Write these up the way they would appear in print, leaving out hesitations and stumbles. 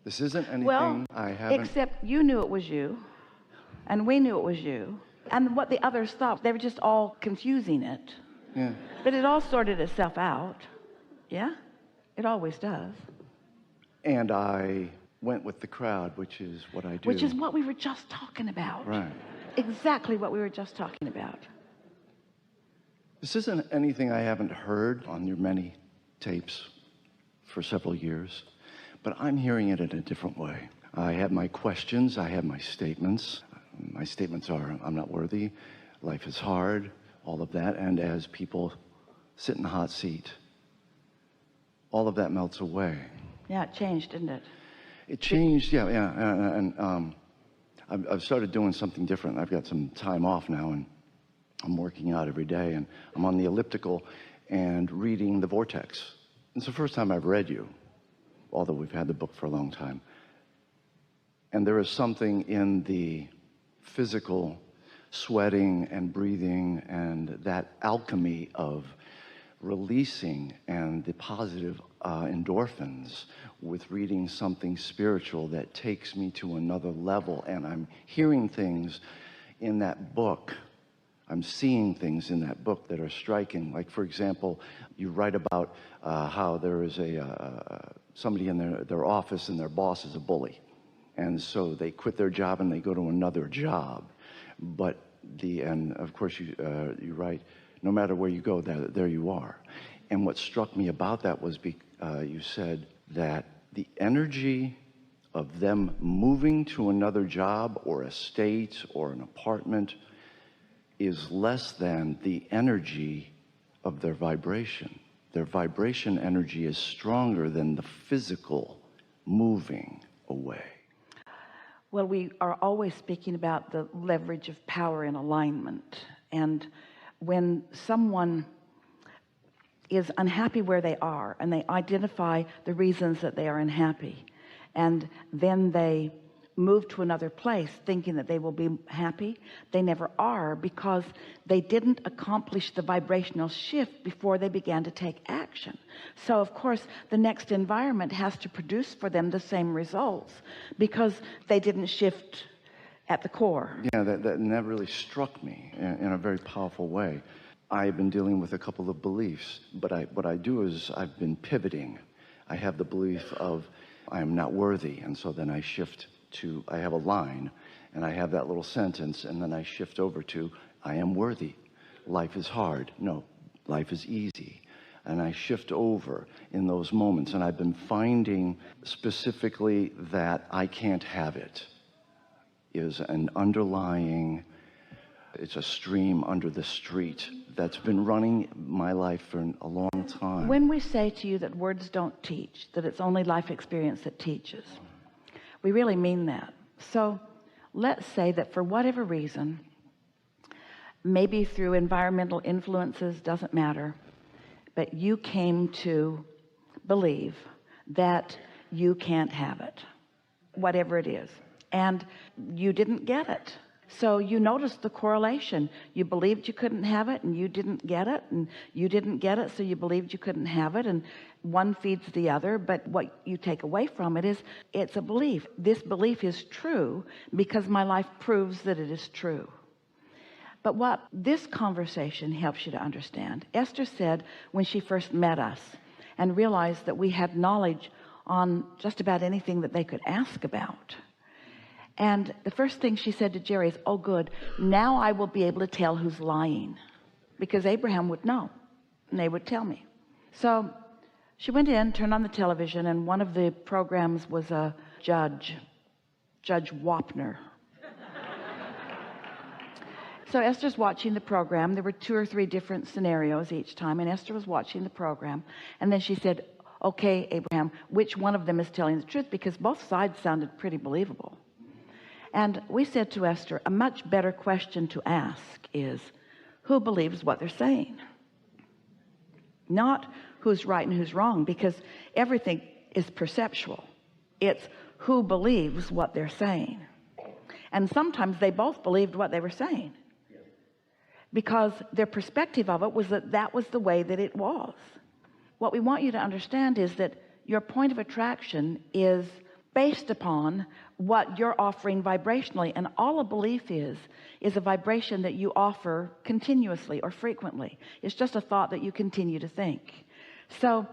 This isn't anything Well, I haven't... except you knew it was you, and we knew it was you, and what the others thought, they were just all confusing it. Yeah. But it all sorted itself out. Yeah, it always does. And I went with the crowd, which is what I do. Which is what we were just talking about. Right. Exactly what we were just talking about. This isn't anything I haven't heard on your many tapes for several years, but I'm hearing it in a different way. I have my questions, I have my statements. My statements are, I'm not worthy, life is hard, all of that. And as people sit in the hot seat, all of that melts away. Yeah, it changed, didn't it? It changed, yeah. And I've started doing something different. I've got some time off now, and I'm working out every day, and I'm on the elliptical and reading The Vortex. It's the first time I've read you, although we've had the book for a long time. And there is something in the physical sweating and breathing and that alchemy of releasing and the positive endorphins with reading something spiritual that takes me to another level. And I'm hearing things in that book. I'm seeing things in that book that are striking. Like, for example, you write about how there is somebody in their office and their boss is a bully. And so they quit their job and they go to another job. But and of course you write, no matter where you go, there you are. And what struck me about that was you said that the energy of them moving to another job or a state or an apartment is less than the energy of their vibration. Their vibration energy is stronger than the physical moving away. Well, we are always speaking about the leverage of power in alignment. And when someone is unhappy where they are and they identify the reasons that they are unhappy, and then they move to another place thinking that they will be happy, they never are, because they didn't accomplish the vibrational shift before they began to take action. So of course the next environment has to produce for them the same results because they didn't shift at the core. Yeah, that really struck me in a very powerful way. I've been dealing with a couple of beliefs, but what I do is I've been pivoting. I have the belief of I am not worthy, and so then I shift to, I have a line, and I have that little sentence, and then I shift over to I am worthy. Life is hard. No, life is easy. And I shift over in those moments, and I've been finding specifically that I can't have it is an underlying, it's a stream under the street that's been running my life for a long time. When we say to you that words don't teach, that it's only life experience that teaches, we really mean that. So let's say that for whatever reason, maybe through environmental influences, doesn't matter, but you came to believe that you can't have it, whatever it is, and you didn't get it. So you noticed the correlation. You believed you couldn't have it, and you didn't get it, and you didn't get it, so you believed you couldn't have it, and one feeds the other. But what you take away from it is it's a belief. This belief is true because my life proves that it is true. But what this conversation helps you to understand, Esther said when she first met us and realized that we had knowledge on just about anything that they could ask about. And the first thing she said to Jerry is, oh good, now I will be able to tell who's lying, because Abraham would know and they would tell me. So she went in, turned on the television, and one of the programs was a Judge Wapner. So Esther's watching the program. There were 2 or 3 different scenarios each time, and Esther was watching the program, and then she said, okay, Abraham, which one of them is telling the truth? Because both sides sounded pretty believable. And we said to Esther, a much better question to ask is, who believes what they're saying? Not who's right and who's wrong, because everything is perceptual. It's who believes what they're saying. And sometimes they both believed what they were saying, because their perspective of it was that was the way that it was. What we want you to understand is that your point of attraction is based upon what you're offering vibrationally. And all a belief is a vibration that you offer continuously or frequently. It's just a thought that you continue to think. So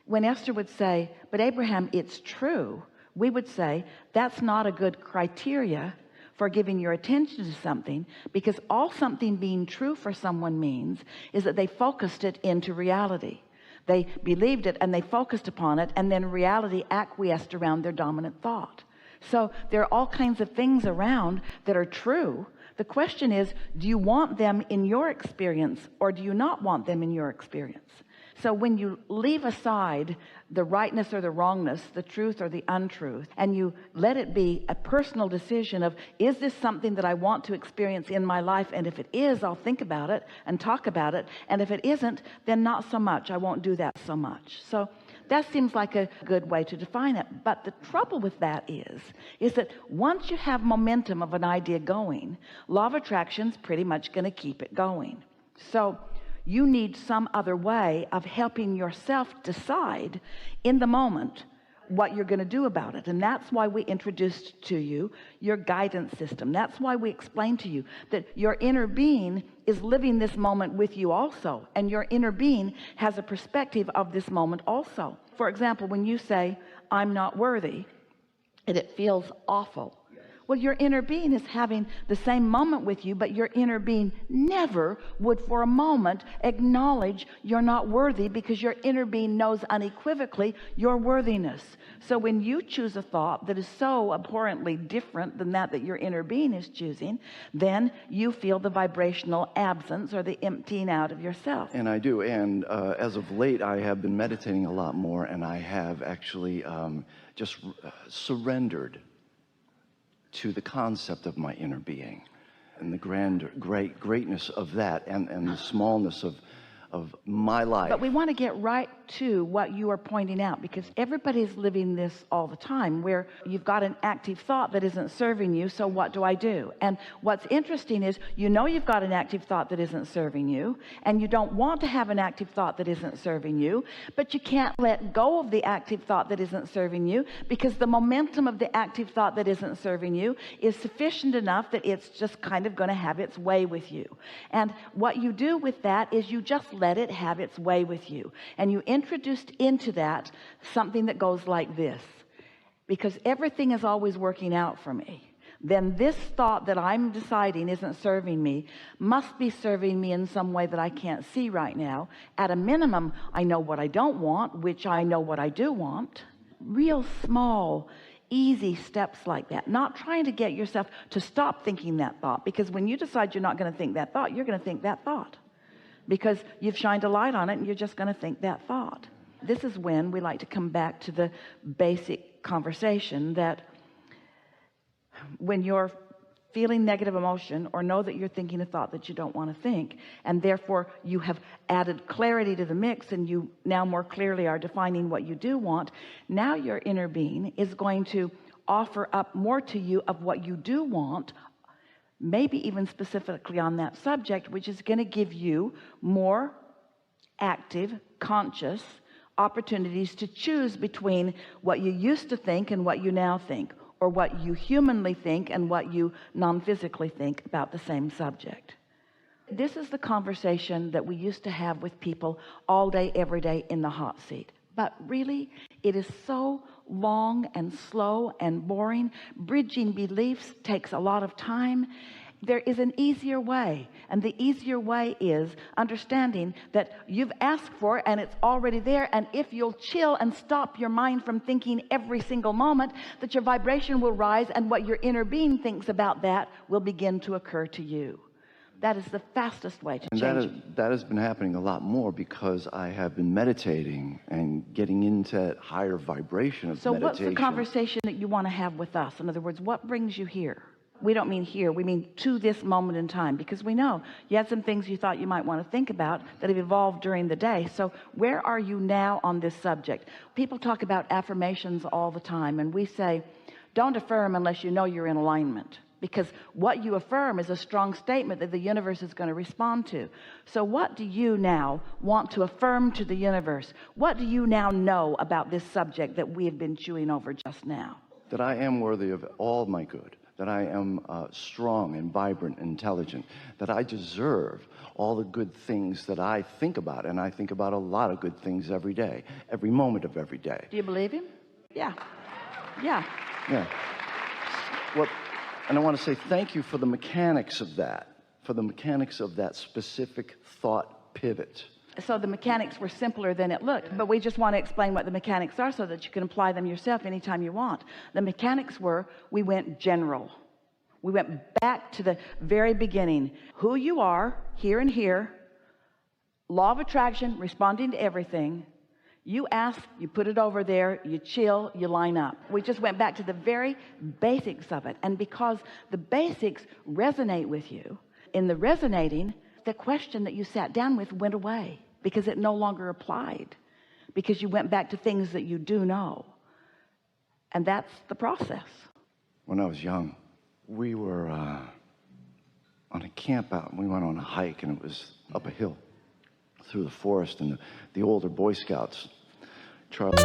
when Esther would say, but Abraham, it's true, we would say that's not a good criteria for giving your attention to something, because all something being true for someone means is that they focused it into reality. They believed it and they focused upon it, and then reality acquiesced around their dominant thought. So there are all kinds of things around that are true. The question is, do you want them in your experience, or do you not want them in your experience? So when you leave aside the rightness or the wrongness, the truth or the untruth, and you let it be a personal decision of, is this something that I want to experience in my life? And if it is, I'll think about it and talk about it. And if it isn't, then not so much. I won't do that so much. So that seems like a good way to define it. But the trouble with that is that once you have momentum of an idea going, law of attraction's pretty much going to keep it going. So you need some other way of helping yourself decide in the moment what you're going to do about it. And that's why we introduced to you your guidance system. That's why we explained to you that your inner being is living this moment with you also, and your inner being has a perspective of this moment also. For example, when you say, I'm not worthy, and it feels awful, well, your inner being is having the same moment with you, but your inner being never would for a moment acknowledge you're not worthy, because your inner being knows unequivocally your worthiness. So when you choose a thought that is so abhorrently different than that your inner being is choosing, then you feel the vibrational absence or the emptying out of yourself. And I do. And as of late, I have been meditating a lot more, and I have actually just surrendered to the concept of my inner being and the greatness of that, and the smallness of my life. But we want to get right to what you are pointing out, because everybody's living this all the time, where you've got an active thought that isn't serving you. So what do I do? And what's interesting is, you know, you've got an active thought that isn't serving you, and you don't want to have an active thought that isn't serving you, but you can't let go of the active thought that isn't serving you, because the momentum of the active thought that isn't serving you is sufficient enough that it's just kind of going to have its way with you. And what you do with that is you just let it have its way with you, and you introduced into that something that goes like this: because everything is always working out for me, then this thought that I'm deciding isn't serving me must be serving me in some way that I can't see right now. At a minimum, I know what I don't want, which I know what I do want. Real small, easy steps like that. Not trying to get yourself to stop thinking that thought, because when you decide you're not going to think that thought, you're going to think that thought, because you've shined a light on it and you're just going to think that thought. This is when we like to come back to the basic conversation that when you're feeling negative emotion, or know that you're thinking a thought that you don't want to think, and therefore you have added clarity to the mix, and you now more clearly are defining what you do want, now your inner being is going to offer up more to you of what you do want, maybe even specifically on that subject, which is going to give you more active, conscious opportunities to choose between what you used to think and what you now think, or what you humanly think and what you non-physically think about the same subject. This is the conversation that we used to have with people all day, every day in the hot seat. But really, it is so long and slow and boring. Bridging beliefs takes a lot of time. There is an easier way, and the easier way is understanding that you've asked for it and it's already there, and if you'll chill and stop your mind from thinking every single moment, that your vibration will rise, and what your inner being thinks about that will begin to occur to you. That is the fastest way to change it. That has been happening a lot more because I have been meditating and getting into that higher vibration of meditation. So what's the conversation that you want to have with us? In other words, what brings you here? We don't mean here, we mean to this moment in time, because we know you had some things you thought you might want to think about that have evolved during the day. So where are you now on this subject? People talk about affirmations all the time, and we say, don't affirm unless you know you're in alignment, because what you affirm is a strong statement that the universe is going to respond to. So what do you now want to affirm to the universe? What do you now know about this subject that we have been chewing over just now? that I am worthy of all my good, that I am strong and vibrant and intelligent, that I deserve all the good things that I think about. And I think about a lot of good things every day, every moment of every day. Do you believe him? Yeah. Yeah. Yeah. Well, and I want to say thank you for the mechanics of that, specific thought pivot. So the mechanics were simpler than it looked, but we just want to explain what the mechanics are so that you can apply them yourself anytime you want. The mechanics were, we went general. We went back to the very beginning. Who you are, here and here, law of attraction, responding to everything. You ask, you put it over there, you chill, you line up. We just went back to the very basics of it. And because the basics resonate with you, in the resonating, the question that you sat down with went away because it no longer applied, because you went back to things that you do know. And that's the process. When I was young, we were on a camp out, and we went on a hike, and it was up a hill through the forest, and the older Boy Scouts, Charlie